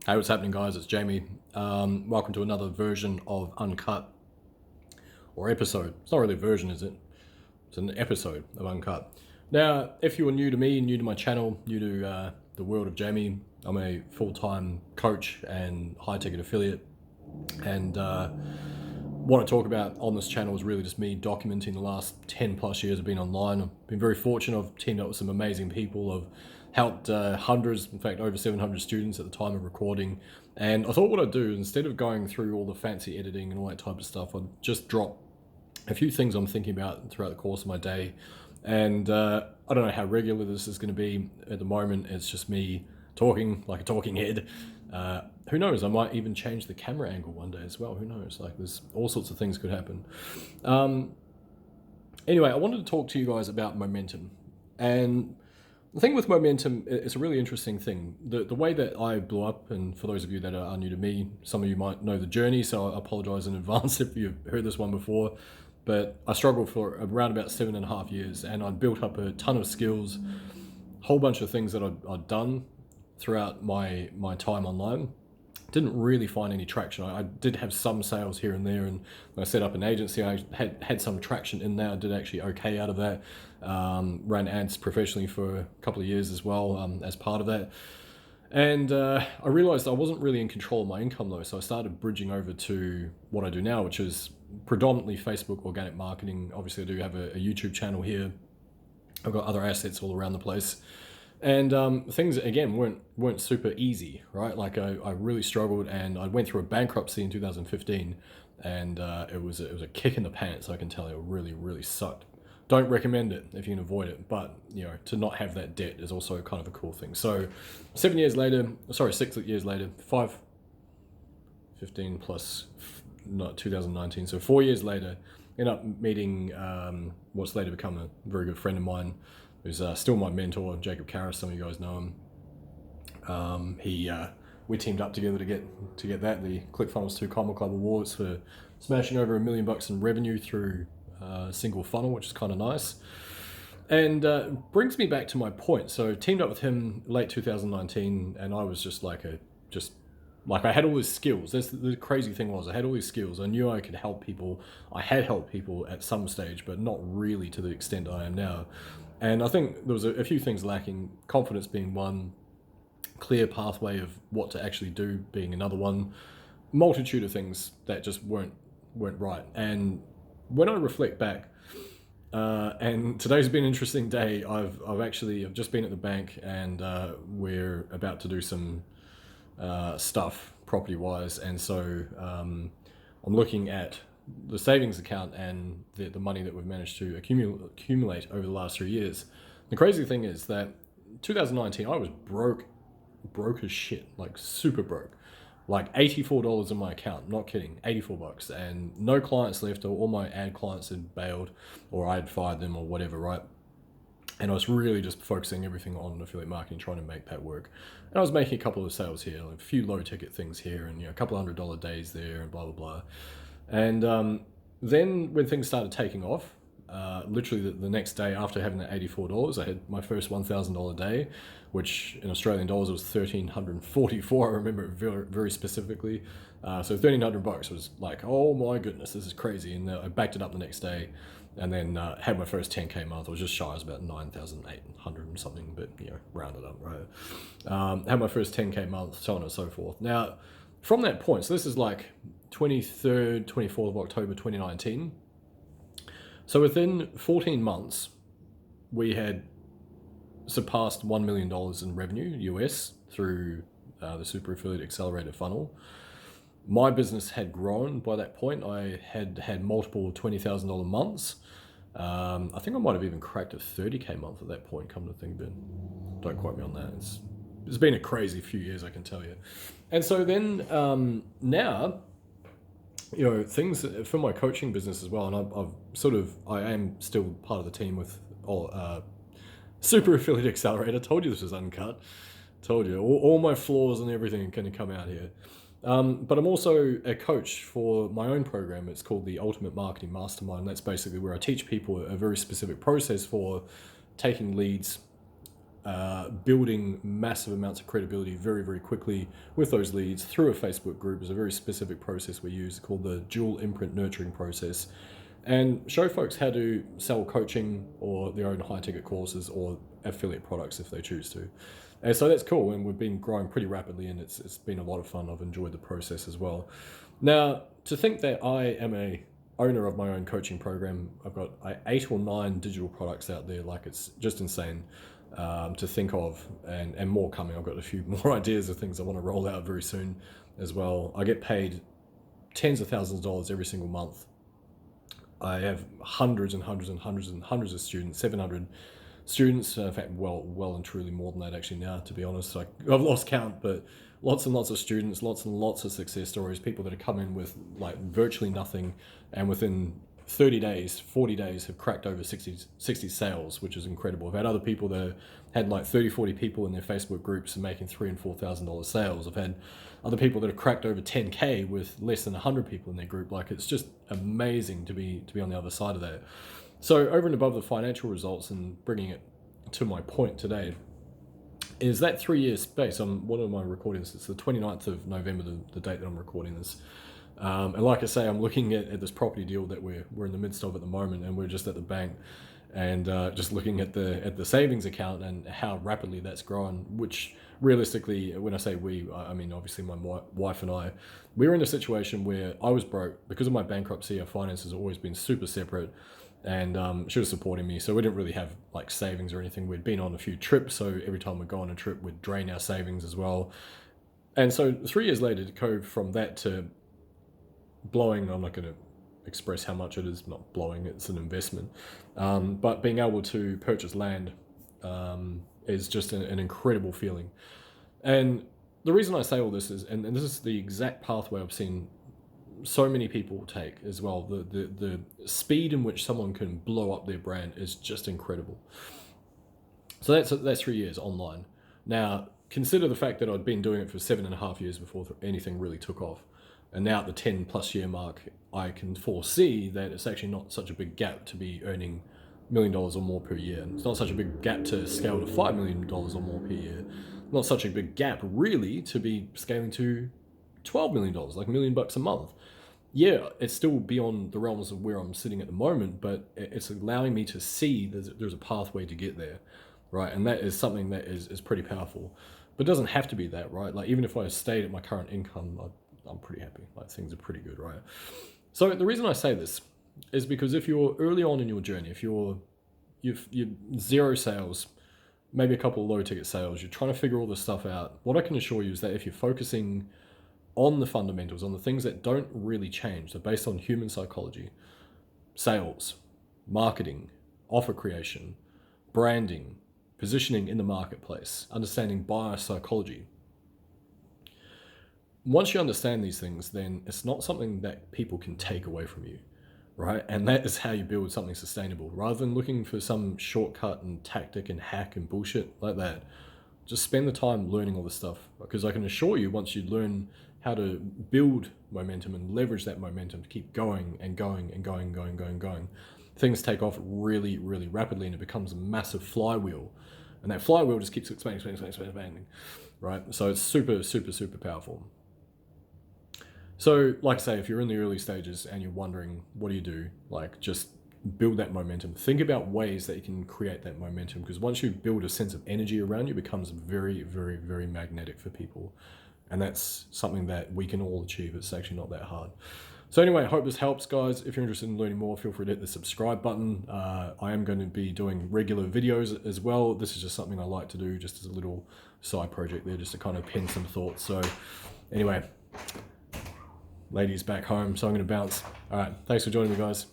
Hey, what's happening, guys? It's Jamie. Welcome to another version of Uncut, or episode. It's not really a version, is it? It's an episode of Uncut. Now, if you are new to me, new to my channel, new to the world of Jamie, I'm a full-time coach and high-ticket affiliate. And what I talk about on this channel is really just me documenting the last 10 plus years of being online. I've been very fortunate. I've teamed up with some amazing people. I've helped hundreds, in fact over 700 students at the time of recording. And I thought what I'd do, instead of going through all the fancy editing and all that type of stuff, I'd just drop a few things I'm thinking about throughout the course of my day. And I don't know how regular this is going to be. At the moment, it's just me talking like a talking head. Who knows, I might even change the camera angle one day as well. Who knows, like there's all sorts of things could happen. Anyway, I wanted to talk to you guys about momentum. And the thing with momentum, it's a really interesting thing. The way that I blew up, and for those of you that are new to me, some of you might know the journey, so I apologize in advance if you've heard this one before, but I struggled for around about 7.5 years, and I built up a ton of skills, a whole bunch of things that I'd done throughout my time online. Didn't really find any traction. I did have some sales here and there, and when I set up an agency, I had some traction in there. I did actually okay out of that. Ran ads professionally for a couple of years as well as part of that. And I realized I wasn't really in control of my income though, so I started bridging over to what I do now, which is predominantly Facebook organic marketing. Obviously, I do have a YouTube channel here. I've got other assets all around the place. And things, again, weren't super easy, right? Like I really struggled, and I went through a bankruptcy in 2015, and it was a kick in the pants, I can tell you. It really, really sucked. Don't recommend it if you can avoid it, but you know, to not have that debt is also kind of a cool thing. So 6 years later, 15 plus, not 2019, so 4 years later, ended up meeting what's later become a very good friend of mine, who's still my mentor, Jacob Karras. Some of you guys know him. We teamed up together to get the ClickFunnels 2 Comma Club Awards for smashing over $1 million in revenue through a single funnel, which is kind of nice. And brings me back to my point. So teamed up with him late 2019, and I was just like I had all these skills. The crazy thing was I had all these skills. I knew I could help people. I had helped people at some stage, but not really to the extent I am now. And I think there was a few things lacking, confidence being one, clear pathway of what to actually do being another one, multitude of things that just weren't right. And when I reflect back, and today's been an interesting day, I've just been at the bank, and we're about to do some stuff property-wise, and so I'm looking at the savings account and the money that we've managed to accumulate over the last 3 years. The crazy thing is that 2019, I was broke as shit, like super broke, like $84 in my account, not kidding, $84, and no clients left, or all my ad clients had bailed, or I had fired them or whatever, right? And I was really just focusing everything on affiliate marketing, trying to make that work. And I was making a couple of sales here, like a few low ticket things here, and a couple $100 days there, and blah blah blah. And then when things started taking off, literally the next day after having that $84, I had my first $1,000 day, which in Australian dollars was 1,344. I remember it very, very specifically. So $1,300 was like, oh my goodness, this is crazy. And I backed it up the next day, and then had my first 10K month. I was just shy, I was about 9,800 and something, but rounded up, right? Had my first 10K month, so on and so forth. Now, from that point, so this is like 23rd, 24th of October 2019. So within 14 months, we had surpassed $1 million in revenue US through the Super Affiliate Accelerator funnel. My business had grown by that point. I had multiple $20,000 months. I think I might have even cracked a 30K month at that point, come to think of it. Don't quote me on that. It's been a crazy few years, I can tell you. And so then now, things for my coaching business as well, and I am still part of the team with Super Affiliate Accelerator. Told you this was uncut. Told you all my flaws and everything are going to come out here. But I'm also a coach for my own program. It's called the Ultimate Marketing Mastermind. That's basically where I teach people a very specific process for taking leads, building massive amounts of credibility very, very quickly with those leads through a Facebook group. Is a very specific process we use called the dual imprint nurturing process, and show folks how to sell coaching or their own high ticket courses or affiliate products if they choose to. And so that's cool, and we've been growing pretty rapidly, and it's been a lot of fun. I've enjoyed the process as well. Now, to think that I am a owner of my own coaching program, I've got 8 or 9 digital products out there, like it's just insane to think of, and more coming. I've got a few more ideas of things I want to roll out very soon as well. I get paid tens of thousands of dollars every single month. I have hundreds and hundreds and hundreds and hundreds of students, 700 students, in fact, well and truly more than that actually now, to be honest. I've lost count, but lots and lots of students, lots and lots of success stories, people that have come in with like virtually nothing, and within 30 days, 40 days have cracked over 60 sales, which is incredible. I've had other people that had like 30, 40 people in their Facebook groups and making $3,000 and $4,000 sales. I've had other people that have cracked over 10K with less than 100 people in their group. Like, it's just amazing to be on the other side of that. So over and above the financial results, and bringing it to my point today, is that 3-year space. What am I recording this? It's the 29th of November, the date that I'm recording this. And like I say, I'm looking at this property deal that we're in the midst of at the moment, and we're just at the bank, and just looking at the savings account and how rapidly that's grown. Which realistically, when I say we, I mean obviously my wife and I, we were in a situation where I was broke because of my bankruptcy. Our finances have always been super separate, and she was supporting me, so we didn't really have like savings or anything. We'd been on a few trips, so every time we'd go on a trip, we'd drain our savings as well. And so 3 years later, to go from that to blowing, I'm not going to express how much it is, not blowing, it's an investment, but being able to purchase land is just an incredible feeling. And the reason I say all this is, and this is the exact pathway I've seen so many people take as well, the speed in which someone can blow up their brand is just incredible. So that's 3 years online. Now consider the fact that I'd been doing it for 7.5 years before anything really took off. And now at the 10+ year mark, I can foresee that it's actually not such a big gap to be earning $1 million or more per year. It's not such a big gap to scale to $5 million or more per year. Not such a big gap really to be scaling to $12 million, like $1 million a month. Yeah, it's still beyond the realms of where I'm sitting at the moment, but it's allowing me to see there's a pathway to get there, right? And that is something that is pretty powerful. But it doesn't have to be that, right? Like, even if I stayed at my current income, I'm pretty happy. Like, things are pretty good, right? So the reason I say this is because if you're early on in your journey, if you've zero sales, maybe a couple of low ticket sales, you're trying to figure all this stuff out, what I can assure you is that if you're focusing on the fundamentals, on the things that don't really change, they're based on human psychology, sales, marketing, offer creation, branding, positioning in the marketplace, understanding buyer psychology. Once you understand these things, then it's not something that people can take away from you, right? And that is how you build something sustainable. Rather than looking for some shortcut and tactic and hack and bullshit like that, just spend the time learning all this stuff. Because I can assure you, once you learn how to build momentum and leverage that momentum to keep going and going and going, things take off really, really rapidly, and it becomes a massive flywheel. And that flywheel just keeps expanding, right? So it's super, super, super powerful. So, like I say, if you're in the early stages and you're wondering, what do you do? Like, just build that momentum. Think about ways that you can create that momentum, because once you build a sense of energy around you, it becomes very, very, very magnetic for people. And that's something that we can all achieve. It's actually not that hard. So anyway, I hope this helps, guys. If you're interested in learning more, feel free to hit the subscribe button. I am going to be doing regular videos as well. This is just something I like to do just as a little side project there, just to kind of pen some thoughts. So anyway, ladies back home, so I'm going to bounce. All right, thanks for joining me, guys.